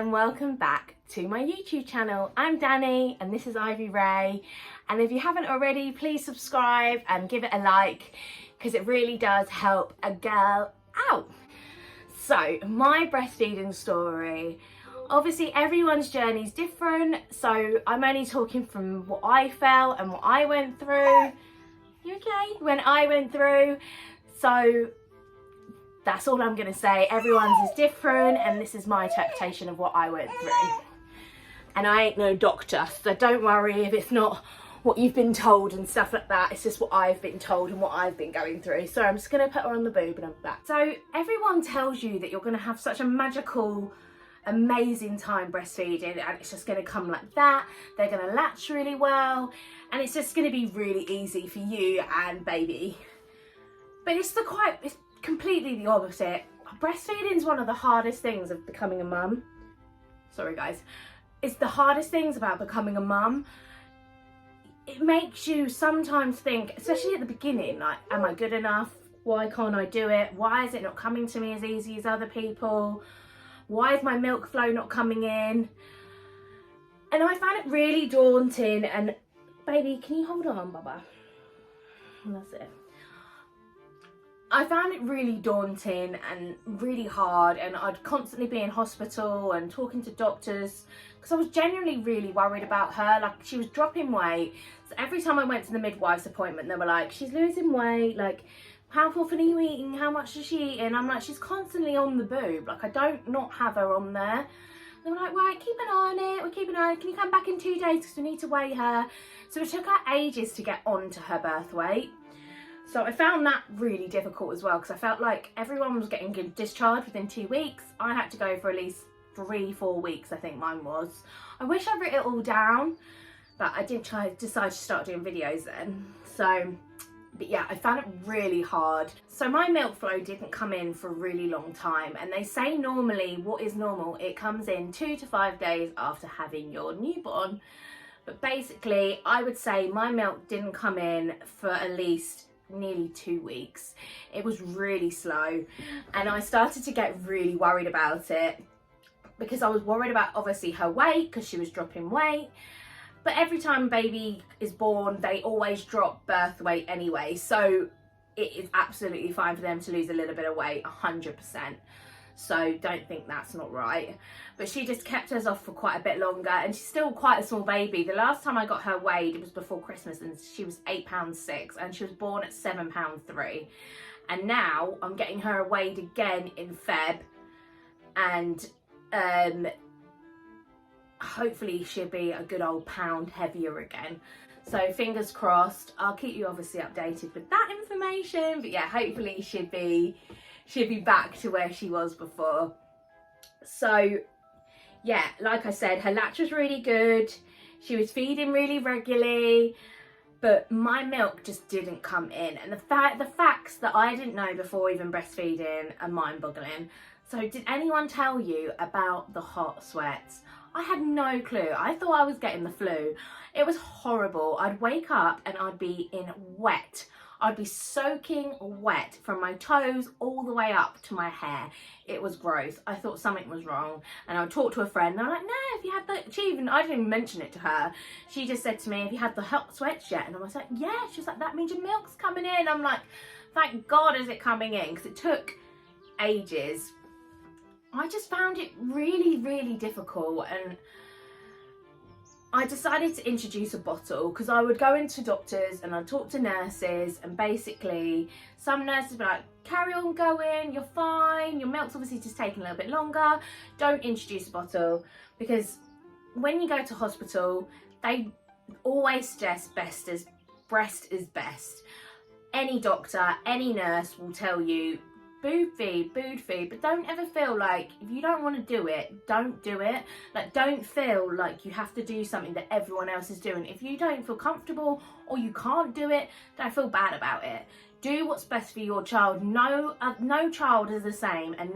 and welcome back to my YouTube channel. I'm Danny and this is Ivy Ray, and if you haven't already, please subscribe and give it a like because it really does help a girl out. So my breastfeeding story, obviously everyone's journey is different, so I'm only talking from what I felt and what I went through. You okay? When I went through. So that's all I'm going to say. Everyone's is different and this is my interpretation of what I went through. And I ain't no doctor, so don't worry if it's not what you've been told and stuff like that. It's just what I've been told and what I've been going through. So I'm just going to put her on the boob and I'm back. So everyone tells you that you're going to have such a magical, amazing time breastfeeding and it's just going to come like that. They're going to latch really well and it's just going to be really easy for you and baby. But it's completely the opposite. Breastfeeding is one of the hardest things of becoming a mum. Sorry guys. It's the hardest things about becoming a mum. It makes you sometimes think, especially at the beginning, like, am I good enough? Why can't I do it? Why is it not coming to me as easy as other people? Why is my milk flow not coming in? And I found it really daunting. And baby, can you hold on, Baba? And that's it. I found it really daunting and really hard, and I'd constantly be in hospital and talking to doctors because I was genuinely really worried about her. Like, she was dropping weight, so every time I went to the midwife's appointment they were like, she's losing weight, like how often are you eating, how much is she eating? I'm like, she's constantly on the boob, like I don't not have her on there. They were like, right, keep an eye on it, we're keeping an eye on it. Can you come back in 2 days because we need to weigh her? So it took her ages to get on to her birth weight. So I found that really difficult as well because I felt like everyone was getting discharged within 2 weeks. I had to go for at least 3-4 weeks, I think mine was. I wish I'd written it all down, but I didn't decide to start doing videos then. So, but yeah, I found it really hard. So my milk flow didn't come in for a really long time. And they say normally, what is normal? It comes in 2 to 5 days after having your newborn. But basically, I would say my milk didn't come in for at least nearly 2 weeks. It was really slow and I started to get really worried about it because I was worried about obviously her weight because she was dropping weight, but every time baby is born they always drop birth weight anyway, so it is absolutely fine for them to lose a little bit of weight, 100%. So don't think that's not right. But she just kept us off for quite a bit longer and she's still quite a small baby. The last time I got her weighed, it was before Christmas and she was 8 pounds 6 and she was born at 7 pounds 3. And now I'm getting her weighed again in Feb and hopefully she'll be a good old pound heavier again. So fingers crossed. I'll keep you obviously updated with that information, but yeah, hopefully she'll be back to where she was before. So yeah, like I said, her latch was really good. She was feeding really regularly, but my milk just didn't come in. And the facts that I didn't know before even breastfeeding are mind-boggling. So did anyone tell you about the hot sweats? I had no clue. I thought I was getting the flu. It was horrible. I'd wake up and I'd be in wet. I'd be soaking wet from my toes all the way up to my hair. It was gross. I thought something was wrong. And I would talk to a friend and I'm like, no, if you had the, I didn't even mention it to her. She just said to me, have you had the hot sweats yet? And I was like, yeah. She was like, that means your milk's coming in. I'm like, thank God is it coming in, because it took ages. I just found it really, really difficult, and I decided to introduce a bottle because I would go into doctors and I'd talk to nurses, and basically some nurses would be like, carry on going, you're fine, your milk's obviously just taking a little bit longer, don't introduce a bottle, because when you go to hospital they always suggest breast is best. Any doctor, any nurse will tell you boob feed, but don't ever feel like if you don't want to do it, don't do it. Like, don't feel like you have to do something that everyone else is doing. If you don't feel comfortable or you can't do it, don't feel bad about it. Do what's best for your child. No child is the same, and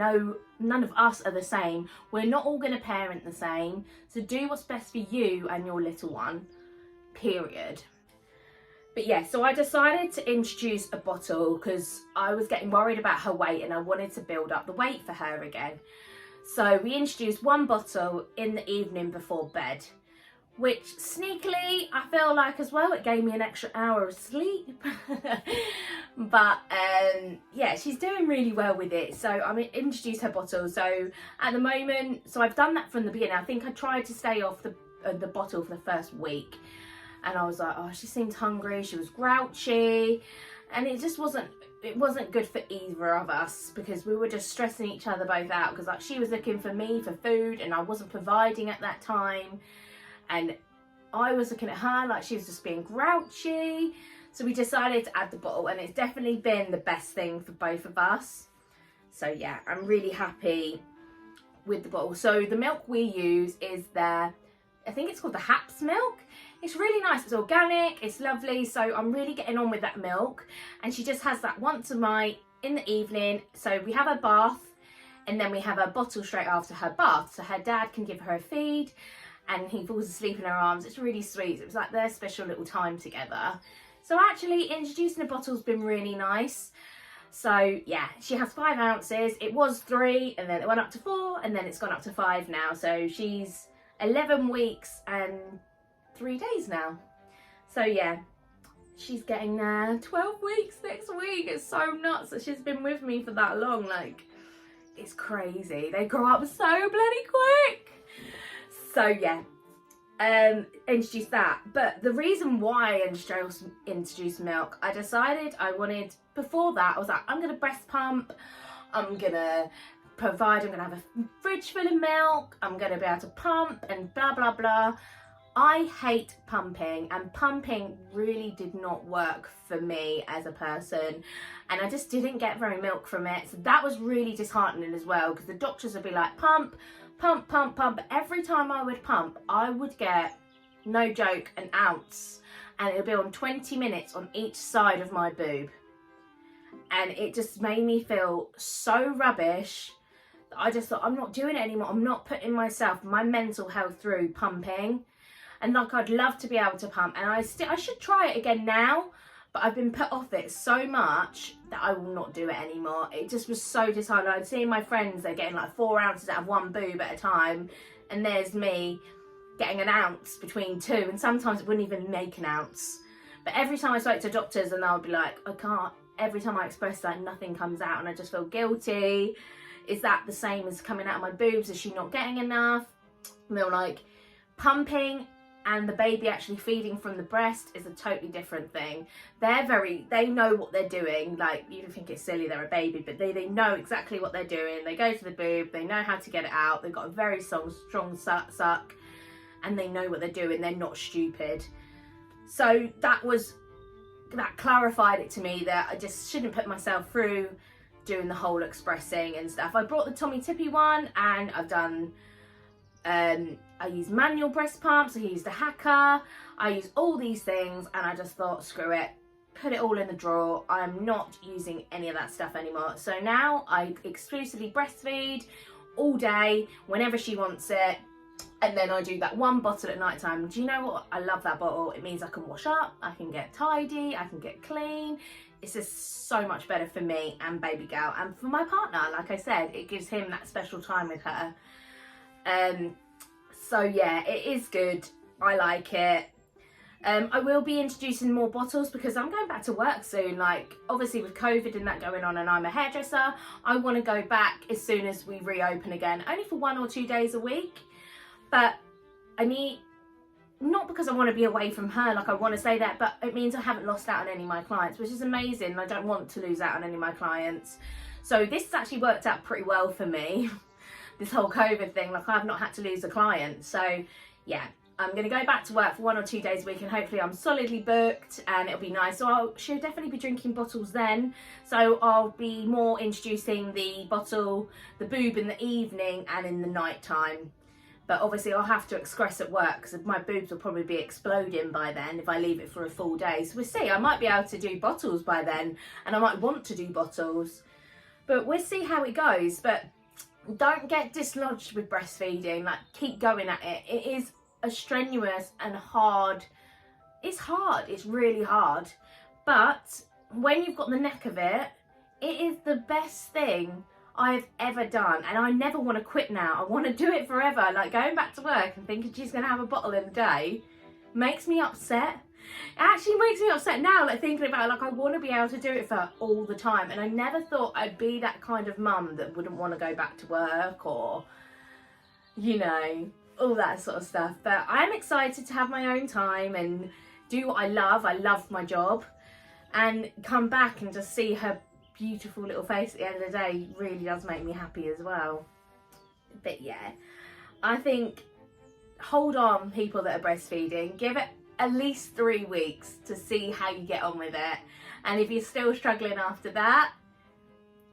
none of us are the same. We're not all going to parent the same, so do what's best for you and your little one, period. But yeah, so I decided to introduce a bottle because I was getting worried about her weight and I wanted to build up the weight for her again. So we introduced one bottle in the evening before bed, which sneakily, I feel like as well, it gave me an extra hour of sleep. But yeah, she's doing really well with it. So I introduced her bottle. So at the moment, so I've done that from the beginning. I think I tried to stay off the bottle for the first week. And I was like, oh, she seemed hungry. She was grouchy. And it just wasn't good for either of us, because we were just stressing each other both out, because like she was looking for me for food and I wasn't providing at that time, and I was looking at her like she was just being grouchy. So we decided to add the bottle, and it's definitely been the best thing for both of us. So yeah, I'm really happy with the bottle. So the milk we use is I think it's called the Haps milk. It's really nice, it's organic, it's lovely, so I'm really getting on with that milk. And she just has that once a night in the evening. So we have a bath, and then we have a bottle straight after her bath, so her dad can give her a feed and he falls asleep in her arms. It's really sweet. It was like their special little time together. So actually introducing a bottle's been really nice. So yeah, she has 5 ounces. It was 3, and then it went up to 4, and then it's gone up to 5 now. So she's 11 weeks and 3 days now. So yeah, she's getting there. 12 weeks next week. It's so nuts that she's been with me for that long. Like, it's crazy. They grow up so bloody quick. So yeah, introduced that. But the reason why I introduced milk, I decided before that I was like, I'm gonna breast pump, I'm gonna have a fridge full of milk, I'm gonna be able to pump and blah blah blah. I hate pumping, and pumping really did not work for me as a person, and I just didn't get very milk from it. So that was really disheartening as well, because the doctors would be like, pump, pump, pump, pump. But every time I would pump, I would get, no joke, an ounce, and it would be on 20 minutes on each side of my boob. And it just made me feel so rubbish that I just thought, I'm not doing it anymore. I'm not putting my mental health through pumping. And like, I'd love to be able to pump, and I should try it again now, but I've been put off it so much that I will not do it anymore. It just was so disheartening. I'd see my friends, they're getting like 4 ounces out of one boob at a time, and there's me getting an ounce between 2, and sometimes it wouldn't even make an ounce. But every time I spoke to doctors, and they'll be like, I can't, every time I express that, nothing comes out, and I just feel guilty. Is that the same as coming out of my boobs? Is she not getting enough? And they're like, pumping and the baby actually feeding from the breast is a totally different thing. They know what they're doing. Like, you think it's silly, they're a baby, but they know exactly what they're doing. They go to the boob, they know how to get it out, they've got a very strong suck, and they know what they're doing. They're not stupid. So that clarified it to me that I just shouldn't put myself through doing the whole expressing and stuff. I brought the Tommy Tippy one, and I've done I use manual breast pumps, I use the Hacker, I use all these things, and I just thought, screw it, put it all in the drawer. I'm not using any of that stuff anymore. So now I exclusively breastfeed all day, whenever she wants it, and then I do that one bottle at night time. Do you know what? I love that bottle. It means I can wash up, I can get tidy, I can get clean. It's just so much better for me and baby girl, and for my partner. Like I said, it gives him that special time with her. So yeah, it is good. I like it. I will be introducing more bottles because I'm going back to work soon. Like, obviously with COVID and that going on, and I'm a hairdresser, I want to go back as soon as we reopen again, only for 1 or 2 days a week. But I need, not because I want to be away from her, like I want to say that, but it means I haven't lost out on any of my clients, which is amazing. And I don't want to lose out on any of my clients. So this has actually worked out pretty well for me. This whole COVID thing, like, I've not had to lose a client. So yeah, I'm going to go back to work for 1 or 2 days a week, and hopefully I'm solidly booked and it'll be nice. So she'll definitely be drinking bottles then. So I'll be more introducing the boob in the evening and in the night time. But obviously I'll have to excrete at work because my boobs will probably be exploding by then if I leave it for a full day. So we'll see. I might be able to do bottles by then, and I might want to do bottles. But we'll see how it goes. But don't get dislodged with breastfeeding. Like, keep going at it. It is a strenuous and hard. It's hard. It's really hard. But when you've got the neck of it, it is the best thing I've ever done, and I never want to quit now. I want to do it forever. Like, going back to work and thinking she's going to have a bottle in a day makes me upset. It actually makes me upset now, like thinking about it, like I want to be able to do it for her all the time. And I never thought I'd be that kind of mum that wouldn't want to go back to work, or, you know, all that sort of stuff. But I'm excited to have my own time and do what I love. I love my job, and come back and just see her beautiful little face at the end of the day really does make me happy as well. But yeah, I think hold on, people that are breastfeeding, give it at least 3 weeks to see how you get on with it. And if you're still struggling after that,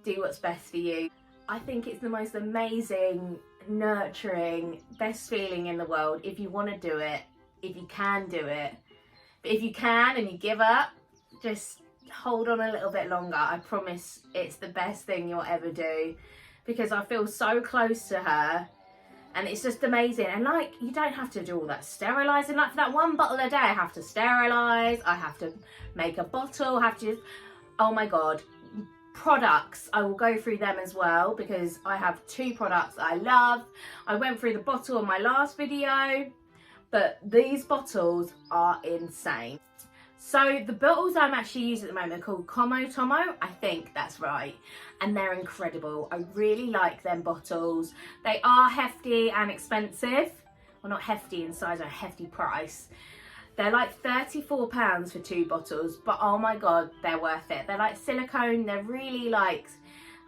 do what's best for you. I think it's the most amazing, nurturing, best feeling in the world if you want to do it, if you can do it. But if you can and you give up, just hold on a little bit longer. I promise it's the best thing you'll ever do, because I feel so close to her. And it's just amazing. And like, you don't have to do all that sterilising. Like for that 1 bottle a day, I have to sterilise, I have to make a bottle, I have to, oh my God. Products, I will go through them as well, because I have 2 products I love. I went through the bottle in my last video, but these bottles are insane. So the bottles I'm actually using at the moment are called Como Tomo, I think that's right, and they're incredible. I really like them bottles. They are hefty and expensive. Well, not hefty in size, but a hefty price. They're like £34 for 2 bottles, but oh my God, they're worth it. They're like silicone, they're really like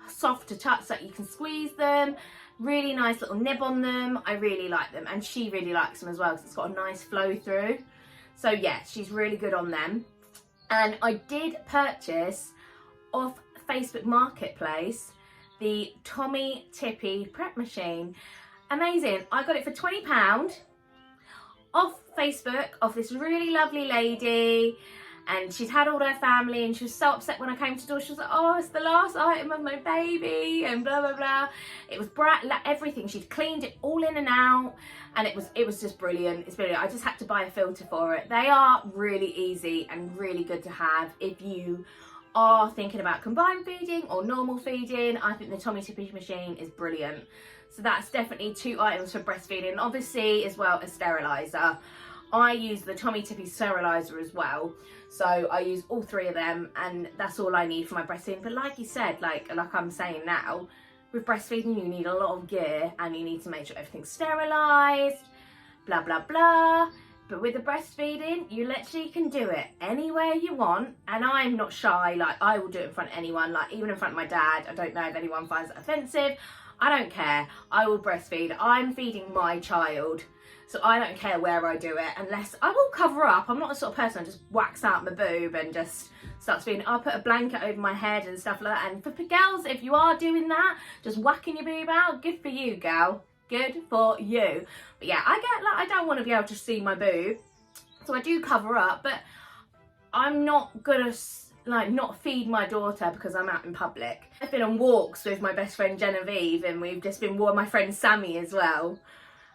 soft to touch, so you can squeeze them. Really nice little nib on them. I really like them, and she really likes them as well because it's got a nice flow through. So yeah, she's really good on them. And I did purchase off Facebook Marketplace the Tommy Tippy prep machine. Amazing. I got it for £20 off Facebook, off this really lovely lady, and she'd had all her family, and she was so upset when I came to the door. She was like, oh, it's the last item of my baby, and blah blah blah. It was everything. She'd cleaned it all in and out, and it was just brilliant. It's brilliant. I just had to buy a filter for it. They are really easy and really good to have if you are thinking about combined feeding or normal feeding. I think the Tommy Tippy machine is brilliant. So that's definitely 2 items for breastfeeding. Obviously, as well as steriliser. I use the Tommy Tippy steriliser as well. So I use all 3 of them, and that's all I need for my breastfeeding. But like you said, like I'm saying now, with breastfeeding you need a lot of gear, and you need to make sure everything's sterilised, blah blah blah. But with the breastfeeding, you literally can do it anywhere you want. And I'm not shy, like I will do it in front of anyone, like even in front of my dad. I don't know if anyone finds it offensive. I don't care. I will breastfeed. I'm feeding my child. So I don't care where I do it, unless I will cover up. I'm not the sort of person that just whacks out my boob and just starts feeding. I'll put a blanket over my head and stuff like that. And for girls, if you are doing that, just whacking your boob out, good for you, gal. Good for you. But yeah, I get like, I don't want to be able to see my boob, so I do cover up, but I'm not gonna like not feed my daughter because I'm out in public. I've been on walks with my best friend Genevieve, and we've just been with my friend Sammy as well.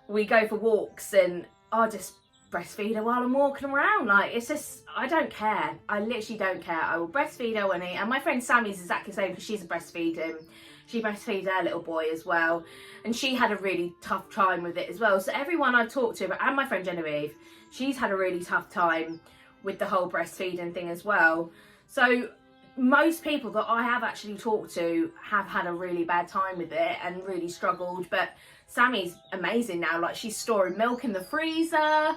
We go for walks, and I'll just breastfeed her while I'm walking around. Like, it's just, I don't care. I literally don't care. I will breastfeed her when and my friend Sammy's exactly the same, because she's a breastfeeder. She breastfeeds her little boy as well, and she had a really tough time with it as well. So everyone I've talked to, and my friend Genevieve, she's had a really tough time with the whole breastfeeding thing as well. So most people that I have actually talked to have had a really bad time with it and really struggled. But Sammy's amazing now. Like, she's storing milk in the freezer,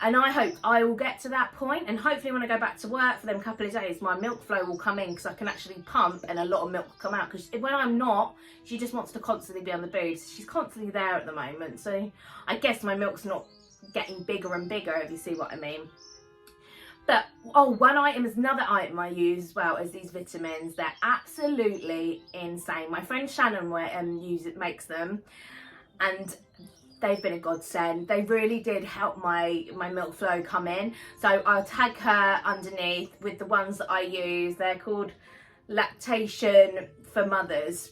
and I hope I will get to that point, and hopefully when I go back to work for them couple of days, my milk flow will come in, because I can actually pump and a lot of milk will come out. Because when I'm not, she just wants to constantly be on the boobs. She's constantly there at the moment, so I guess my milk's not getting bigger and bigger, if you see what I mean. But oh, one item is another item I use as well as these vitamins. They're absolutely insane. My friend Shannon makes them, and they've been a godsend. They really did help my milk flow come in. So I'll tag her underneath with the ones that I use. They're called Lactation for Mothers.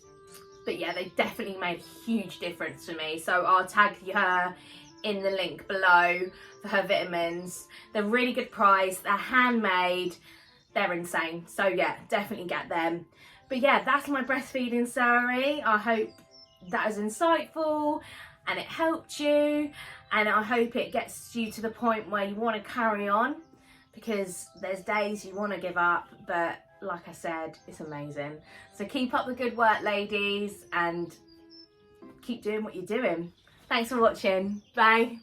But yeah, they definitely made a huge difference for me. So I'll tag her in the link below for her vitamins. They're really good price. They're handmade. They're insane. So yeah, definitely get them. But yeah, that's my breastfeeding story. I hope that was insightful and it helped you, and I hope it gets you to the point where you want to carry on, because there's days you want to give up, but like I said, it's amazing. So keep up the good work, ladies, and keep doing what you're doing. Thanks for watching. Bye.